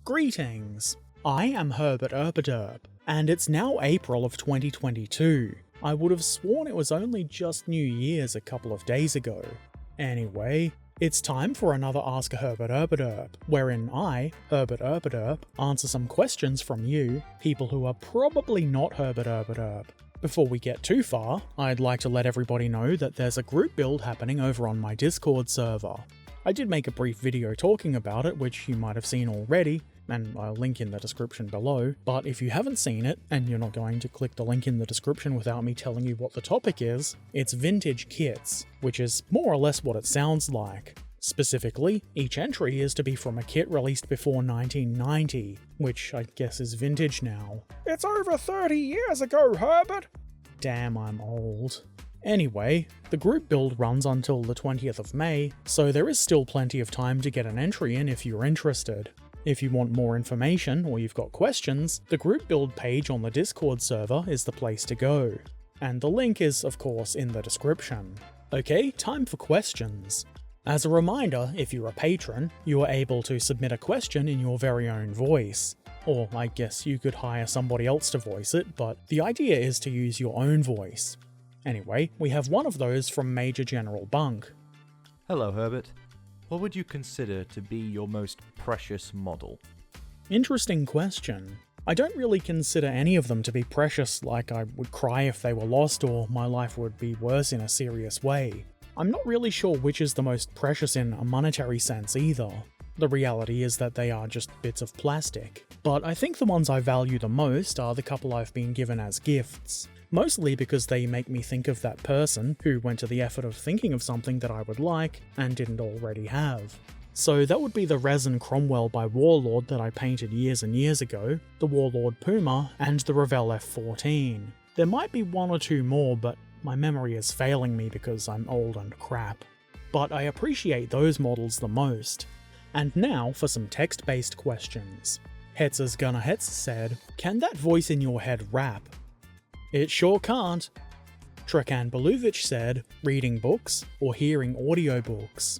Greetings! I am Herbert Erpaderp, and it's now April of 2022. I would have sworn it was only just New Year's a couple of days ago. Anyway, it's time for another Ask A Herbert Erpaderp, wherein I, Herbert Erpaderp, answer some questions from you, people who are probably not Herbert Erpaderp. Before we get too far, I'd like to let everybody know that there's a group build happening over on my Discord server. I did make a brief video talking about it, which you might have seen already, and I'll link in the description below, but if you haven't seen it, and you're not going to click the link in the description without me telling you what the topic is, it's vintage kits, which is more or less what it sounds like. Specifically, each entry is to be from a kit released before 1990, which I guess is vintage now. It's over 30 years ago, Herbert! Damn, I'm old. Anyway, the group build runs until the 20th of May, so there is still plenty of time to get an entry in if you're interested. If you want more information or you've got questions, the group build page on the Discord server is the place to go. And the link is, of course, in the description. Okay, time for questions. As a reminder, if you're a patron, you are able to submit a question in your very own voice. Or I guess you could hire somebody else to voice it, but the idea is to use your own voice. Anyway, we have one of those from Major General Bunk. Hello, Herbert. What would you consider to be your most precious model? Interesting question. I don't really consider any of them to be precious, like I would cry if they were lost or my life would be worse in a serious way. I'm not really sure which is the most precious in a monetary sense either. The reality is that they are just bits of plastic. But I think the ones I value the most are the couple I've been given as gifts. Mostly because they make me think of that person who went to the effort of thinking of something that I would like and didn't already have. So that would be the Resin Cromwell by Warlord that I painted years and years ago, the Warlord Puma, and the Revell F14. There might be one or two more, but my memory is failing me because I'm old and crap. But I appreciate those models the most. And now for some text-based questions. Hetz's Gunner Hetz said, "Can that voice in your head rap?" It sure can't. Trekan Beluvich said, "Reading books or hearing audiobooks?"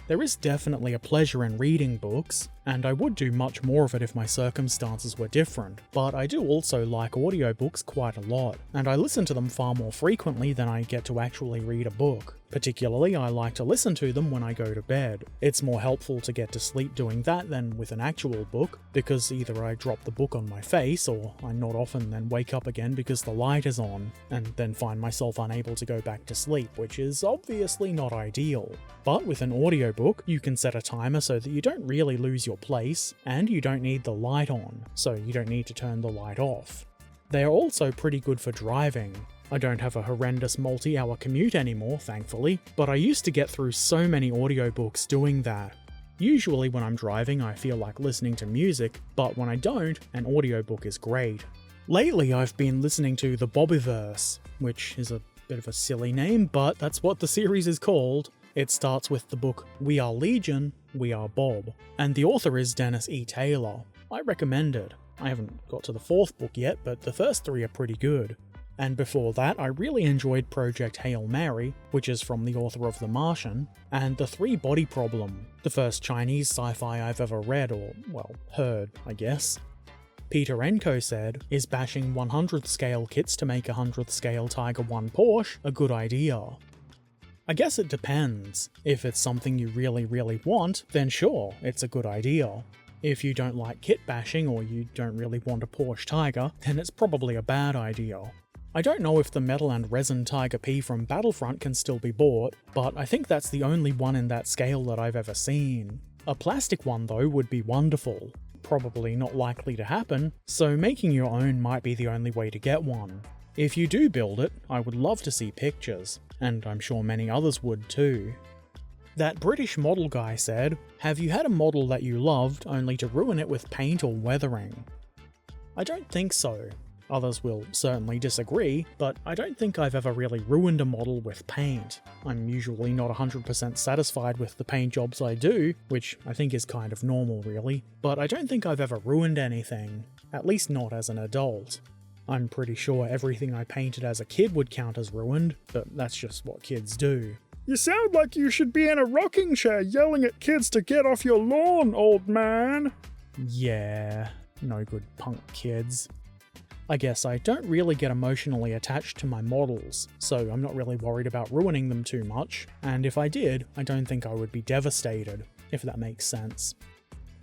There is definitely a pleasure in reading books, and I would do much more of it if my circumstances were different, but I do also like audiobooks quite a lot, and I listen to them far more frequently than I get to actually read a book. Particularly, I like to listen to them when I go to bed. It's more helpful to get to sleep doing that than with an actual book, because either I drop the book on my face, or I nod off and then wake up again because the light is on, and then find myself unable to go back to sleep, which is obviously not ideal. But with an audiobook, you can set a timer so that you don't really lose your place, and you don't need the light on, so you don't need to turn the light off. They are also pretty good for driving. I don't have a horrendous multi-hour commute anymore, thankfully, but I used to get through so many audiobooks doing that. Usually when I'm driving I feel like listening to music, but when I don't, an audiobook is great. Lately I've been listening to the Bobbyverse, which is a bit of a silly name, but that's what the series is called. It starts with the book We Are Legion, We Are Bob, and the author is Dennis E. Taylor. I recommend it. I haven't got to the fourth book yet, but the first three are pretty good. And before that, I really enjoyed Project Hail Mary, which is from the author of The Martian, and The Three Body Problem, the first Chinese sci-fi I've ever read, or, well, heard, I guess. Peter Enko said, "Is bashing 100th scale kits to make a 100th scale Tiger 1 Porsche a good idea?" I guess it depends. If it's something you really want, then sure, it's a good idea. If you don't like kit bashing or you don't really want a Porsche Tiger, then it's probably a bad idea. I don't know if the metal and resin Tiger P from Battlefront can still be bought, but I think that's the only one in that scale that I've ever seen. A plastic one though would be wonderful. Probably not likely to happen, so making your own might be the only way to get one. If you do build it, I would love to see pictures, and I'm sure many others would too. That British model guy said, "Have you had a model that you loved only to ruin it with paint or weathering?" I don't think so. Others will certainly disagree, but I don't think I've ever really ruined a model with paint. I'm usually not 100% satisfied with the paint jobs I do, which I think is kind of normal really, but I don't think I've ever ruined anything, at least not as an adult. I'm pretty sure everything I painted as a kid would count as ruined, but that's just what kids do. You sound like you should be in a rocking chair yelling at kids to get off your lawn, old man. Yeah, no good punk kids. I guess I don't really get emotionally attached to my models, so I'm not really worried about ruining them too much, and if I did, I don't think I would be devastated, if that makes sense.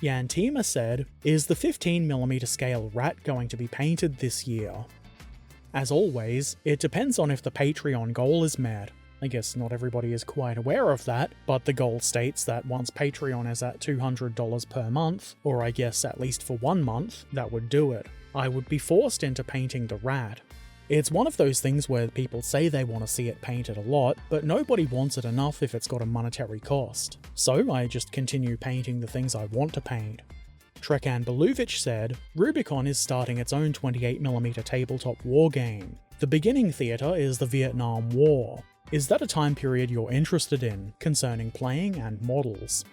Yantima said, "Is the 15mm scale rat going to be painted this year?" As always, it depends on if the Patreon goal is met. I guess not everybody is quite aware of that, but the goal states that once Patreon is at $200 per month, or I guess at least for 1 month, that would do it. I would be forced into painting the rat. It's one of those things where people say they want to see it painted a lot, but nobody wants it enough if it's got a monetary cost. So I just continue painting the things I want to paint. Trekan Beluvic said, "Rubicon is starting its own 28mm tabletop war game. The beginning theatre is the Vietnam War. Is that a time period you're interested in, concerning playing and models?"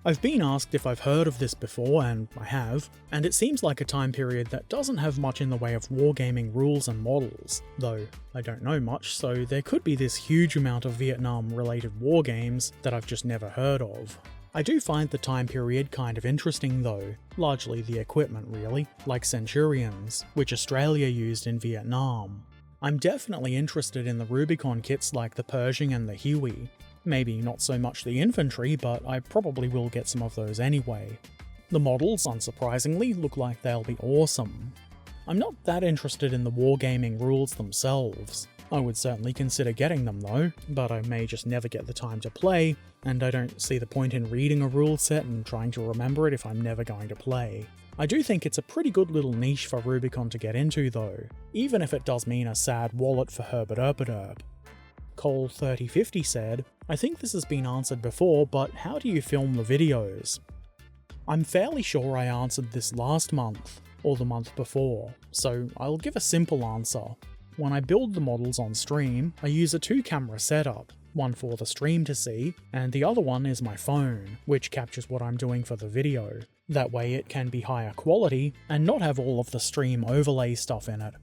I've been asked if I've heard of this before, and I have, and it seems like a time period that doesn't have much in the way of wargaming rules and models, though I don't know much, so there could be this huge amount of Vietnam-related war games that I've just never heard of. I do find the time period kind of interesting though, largely the equipment really, like Centurions, which Australia used in Vietnam. I'm definitely interested in the Rubicon kits like the Pershing and the Huey. Maybe not so much the infantry, but I probably will get some of those anyway. The models, unsurprisingly, look like they'll be awesome. I'm not that interested in the wargaming rules themselves. I would certainly consider getting them though, but I may just never get the time to play, and I don't see the point in reading a rule set and trying to remember it if I'm never going to play. I do think it's a pretty good little niche for Rubicon to get into though, even if it does mean a sad wallet for Herbert Erpaderp. Cole3050 said, "I think this has been answered before, but how do you film the videos?" I'm fairly sure I answered this last month, or the month before, so I'll give a simple answer. When I build the models on stream, I use a 2-camera setup, one for the stream to see, and the other one is my phone, which captures what I'm doing for the video. That way it can be higher quality, and not have all of the stream overlay stuff in it.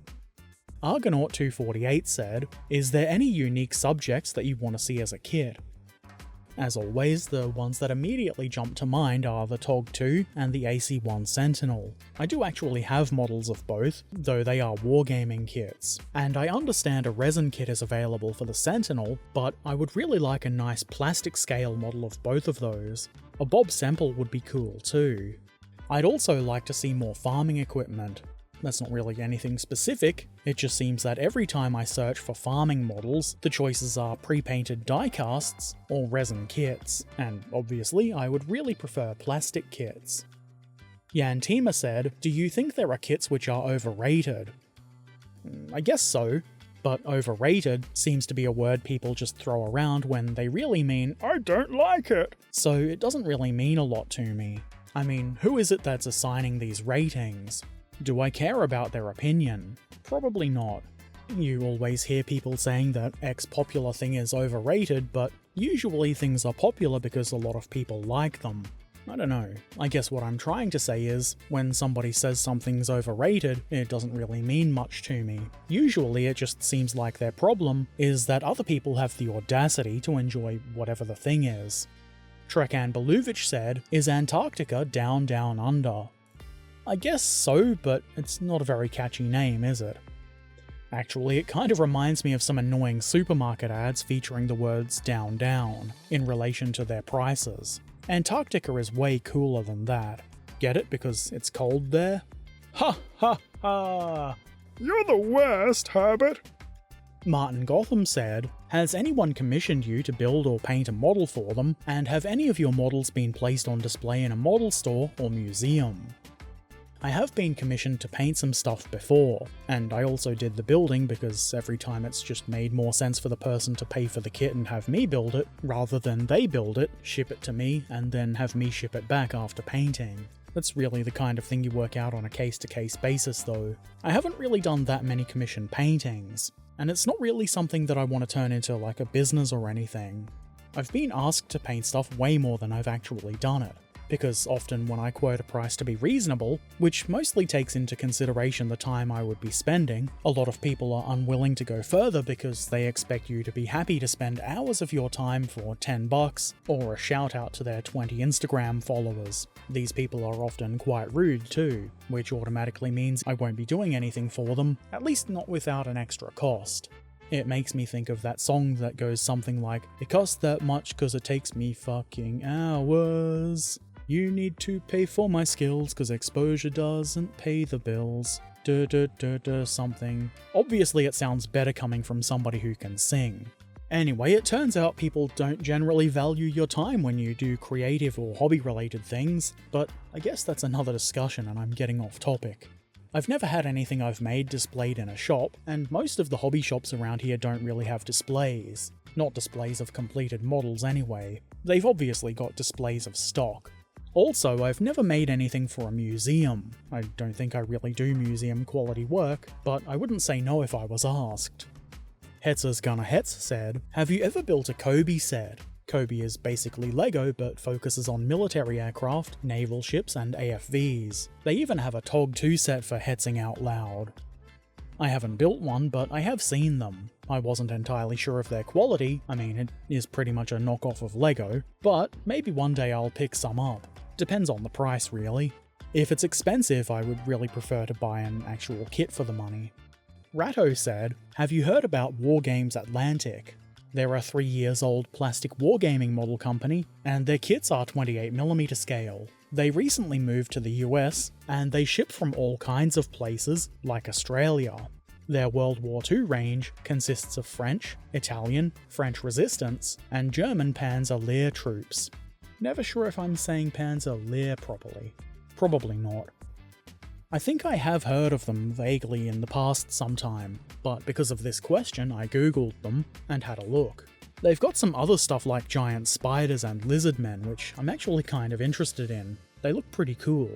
Argonaut248 said, "Is there any unique subjects that you want to see as a kit?" As always, the ones that immediately jump to mind are the TOG-2 and the AC-1 Sentinel. I do actually have models of both, though they are wargaming kits. And I understand a resin kit is available for the Sentinel, but I would really like a nice plastic scale model of both of those. A Bob Semple would be cool too. I'd also like to see more farming equipment. That's not really anything specific, it just seems that every time I search for farming models, the choices are pre-painted die-casts or resin kits, and obviously I would really prefer plastic kits. Yantima said, "Do you think there are kits which are overrated?" I guess so, but overrated seems to be a word people just throw around when they really mean, "I don't like it," so it doesn't really mean a lot to me. I mean, who is it that's assigning these ratings? Do I care about their opinion? Probably not. You always hear people saying that X popular thing is overrated, but usually things are popular because a lot of people like them. I don't know. I guess what I'm trying to say is, when somebody says something's overrated, it doesn't really mean much to me. Usually it just seems like their problem is that other people have the audacity to enjoy whatever the thing is. Trekan Beluvic said, "Is Antarctica down, down, under?" I guess so, but it's not a very catchy name, is it? Actually, it kind of reminds me of some annoying supermarket ads featuring the words down down in relation to their prices. Antarctica is way cooler than that. Get it because it's cold there? Ha ha ha! You're the worst, Herbert. Martin Gotham said, "Has anyone commissioned you to build or paint a model for them, and have any of your models been placed on display in a model store or museum?" I have been commissioned to paint some stuff before, and I also did the building because every time it's just made more sense for the person to pay for the kit and have me build it, rather than they build it, ship it to me, and then have me ship it back after painting. That's really the kind of thing you work out on a case-to-case basis though. I haven't really done that many commissioned paintings, and it's not really something that I want to turn into like a business or anything. I've been asked to paint stuff way more than I've actually done it. because often when I quote a price to be reasonable, which mostly takes into consideration the time I would be spending, a lot of people are unwilling to go further because they expect you to be happy to spend hours of your time for $10 or a shout out to their 20 Instagram followers. These people are often quite rude too, which automatically means I won't be doing anything for them, at least not without an extra cost. It makes me think of that song that goes something like, "It costs that much cause it takes me fucking hours. You need to pay for my skills cause exposure doesn't pay the bills. Something." Obviously it sounds better coming from somebody who can sing. Anyway, it turns out people don't generally value your time when you do creative or hobby-related things, but I guess that's another discussion and I'm getting off topic. I've never had anything I've made displayed in a shop, and most of the hobby shops around here don't really have displays. Not displays of completed models anyway. They've obviously got displays of stock. Also, I've never made anything for a museum. I don't think I really do museum quality work, but I wouldn't say no if I was asked. Hetzer's Gonna Hetz said, "Have you ever built a Kobe set?" Kobe is basically Lego but focuses on military aircraft, naval ships and AFVs. They even have a TOG 2 set for hetzing out loud. I haven't built one, but I have seen them. I wasn't entirely sure of their quality, I mean it is pretty much a knockoff of Lego, but maybe one day I'll pick some up. Depends on the price really. If it's expensive, I would really prefer to buy an actual kit for the money. Ratto said, "Have you heard about Wargames Atlantic? They're a 3-year-old plastic wargaming model company, and their kits are 28mm scale. They recently moved to the US, and they ship from all kinds of places, like Australia. Their World War II range consists of French, Italian, French Resistance, and German Panzer Lehr troops." Never sure if I'm saying Panzer Lehr properly. Probably not. I think I have heard of them vaguely in the past sometime, but because of this question I googled them and had a look. They've got some other stuff like giant spiders and lizard men, which I'm actually kind of interested in. They look pretty cool.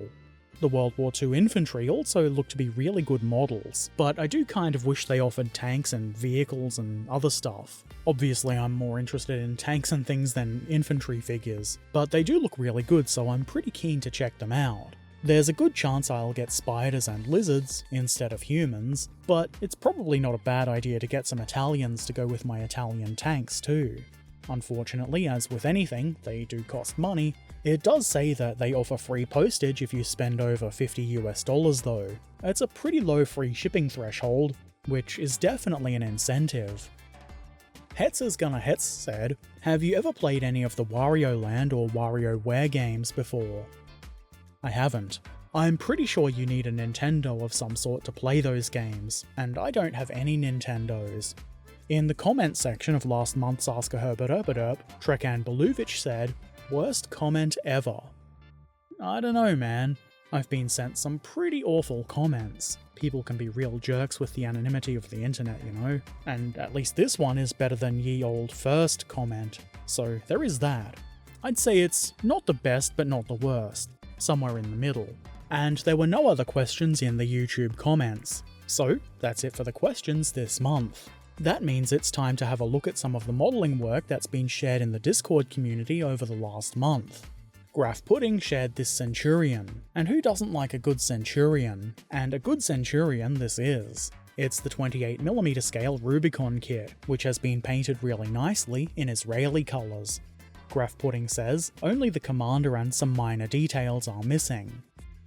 The World War II infantry also look to be really good models, but I do kind of wish they offered tanks and vehicles and other stuff. Obviously I'm more interested in tanks and things than infantry figures, but they do look really good, so I'm pretty keen to check them out. There's a good chance I'll get spiders and lizards instead of humans, but it's probably not a bad idea to get some Italians to go with my Italian tanks too. Unfortunately, as with anything, they do cost money. It does say that they offer free postage if you spend over $50 though. It's a pretty low free shipping threshold, which is definitely an incentive. Hetzer's Gonna Hetz said, "Have you ever played any of the Wario Land or WarioWare games before?" I haven't. I'm pretty sure you need a Nintendo of some sort to play those games, and I don't have any Nintendos. In the comments section of last month's Ask A Herbert Erpaderp, Trekan Beluvic said, "Worst comment ever." I don't know, man. I've been sent some pretty awful comments. People can be real jerks with the anonymity of the internet, you know? And at least this one is better than ye old first comment, so there is that. I'd say it's not the best but not the worst. Somewhere in the middle. And there were no other questions in the YouTube comments. So, that's it for the questions this month. That means it's time to have a look at some of the modelling work that's been shared in the Discord community over the last month. Graph Pudding shared this Centurion, and who doesn't like a good Centurion? And a good Centurion this is. It's the 28mm scale Rubicon kit, which has been painted really nicely in Israeli colours. Graph Pudding says, "Only the commander and some minor details are missing."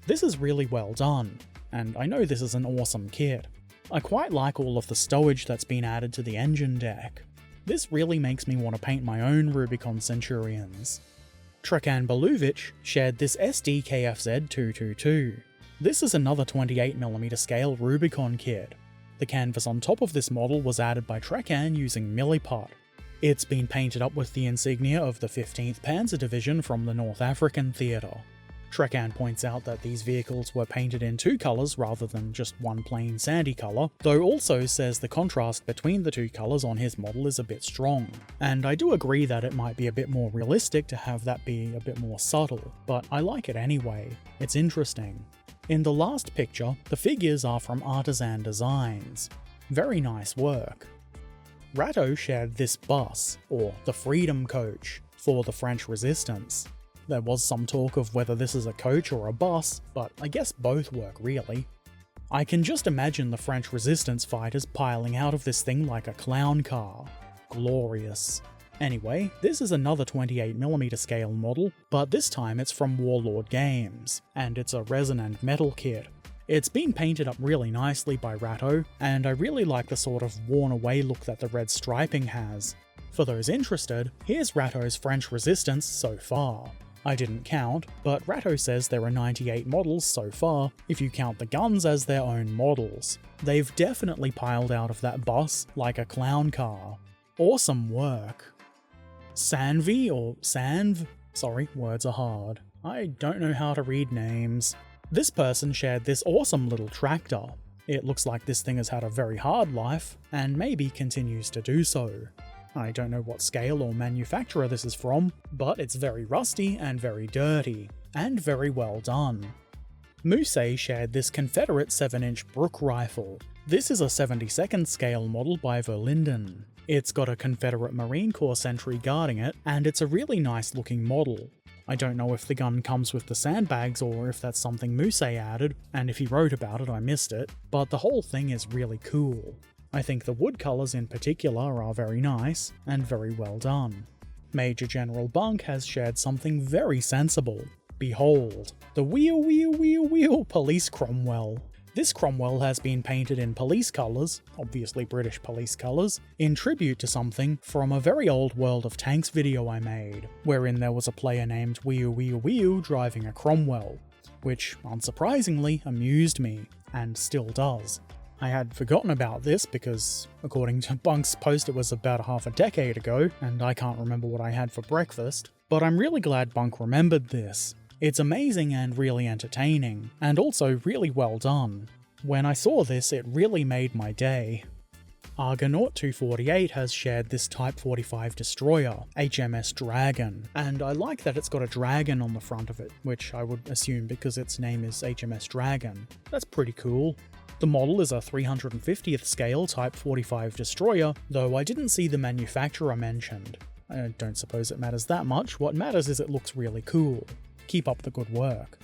This is really well done, and I know this is an awesome kit. I quite like all of the stowage that's been added to the engine deck. This really makes me want to paint my own Rubicon Centurions. Trekan Beluvic shared this SDKFZ 222. This is another 28mm scale Rubicon kit. The canvas on top of this model was added by Trekan using Milliput. It's been painted up with the insignia of the 15th Panzer Division from the North African Theatre. Trekan points out that these vehicles were painted in 2 colours rather than just one plain sandy colour, though also says the contrast between the 2 colours on his model is a bit strong. And I do agree that it might be a bit more realistic to have that be a bit more subtle, but I like it anyway. It's interesting. In the last picture, the figures are from Artisan Designs. Very nice work. Ratto shared this bus, or the Freedom Coach, for the French Resistance. There was some talk of whether this is a coach or a bus, but I guess both work really. I can just imagine the French resistance fighters piling out of this thing like a clown car. Glorious. Anyway, this is another 28mm scale model, but this time it's from Warlord Games, and it's a resin and metal kit. It's been painted up really nicely by Ratto, and I really like the sort of worn away look that the red striping has. For those interested, here's Ratto's French resistance so far. I didn't count, but Ratto says there are 98 models so far, if you count the guns as their own models. They've definitely piled out of that bus like a clown car. Awesome work. Sanvi or Sanv? Sorry, words are hard. I don't know how to read names. This person shared this awesome little tractor. It looks like this thing has had a very hard life, and maybe continues to do so. I don't know what scale or manufacturer this is from, but it's very rusty and very dirty, and very well done. Mousse shared this Confederate 7-inch Brook rifle. This is a 72nd scale model by Verlinden. It's got a Confederate Marine Corps sentry guarding it, and it's a really nice looking model. I don't know if the gun comes with the sandbags or if that's something Mousse added, and if he wrote about it I missed it, but the whole thing is really cool. I think the wood colours in particular are very nice, and very well done. Major General Bunk has shared something very sensible. Behold, the wheel police Cromwell. This Cromwell has been painted in police colours, obviously British police colours, in tribute to something from a very old World of Tanks video I made, wherein there was a player named Wheel driving a Cromwell, which, unsurprisingly, amused me, and still does. I had forgotten about this because, according to Bunk's post, it was about half a decade ago, and I can't remember what I had for breakfast, but I'm really glad Bunk remembered this. It's amazing and really entertaining, and also really well done. When I saw this, it really made my day. Argonaut 248 has shared this Type 45 destroyer, HMS Dragon, and I like that it's got a dragon on the front of it, which I would assume because its name is HMS Dragon. That's pretty cool. The model is a 350th scale Type 45 destroyer, though I didn't see the manufacturer mentioned. I don't suppose it matters that much, what matters is it looks really cool. Keep up the good work.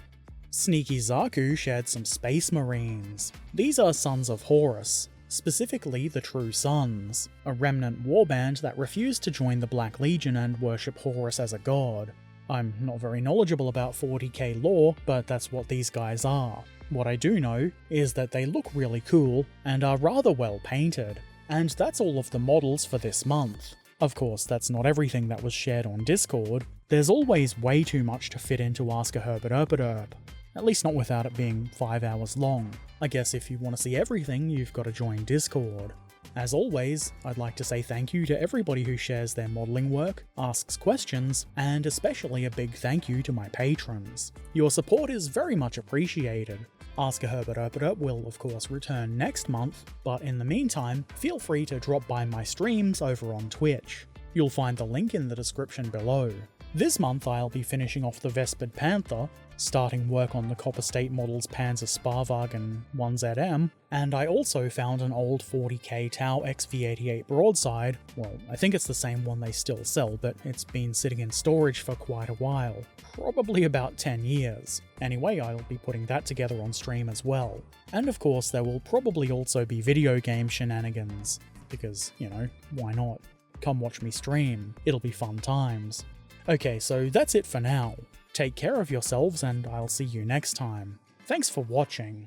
Sneaky Zaku shared some Space Marines. These are Sons of Horus, specifically the True Sons, a remnant warband that refused to join the Black Legion and worship Horus as a god. I'm not very knowledgeable about 40k lore, but that's what these guys are. What I do know is that they look really cool and are rather well painted. And that's all of the models for this month. Of course, that's not everything that was shared on Discord. There's always way too much to fit into Ask A Herbert Erpaderp. At least not without it being 5 hours long. I guess if you want to see everything, you've got to join Discord. As always, I'd like to say thank you to everybody who shares their modelling work, asks questions, and especially a big thank you to my patrons. Your support is very much appreciated. Ask A Herbert Erpaderp will of course return next month, but in the meantime, feel free to drop by my streams over on Twitch. You'll find the link in the description below. This month I'll be finishing off the Vespid Panther, starting work on the Copper State models Panzer Sparwagen 1ZM, and I also found an old 40k Tau XV88 broadside. Well, I think it's the same one they still sell, but it's been sitting in storage for quite a while, probably about 10 years. Anyway, I'll be putting that together on stream as well. And of course there will probably also be video game shenanigans, because, you know, why not? Come watch me stream, it'll be fun times. Okay, so that's it for now. Take care of yourselves and I'll see you next time. Thanks for watching.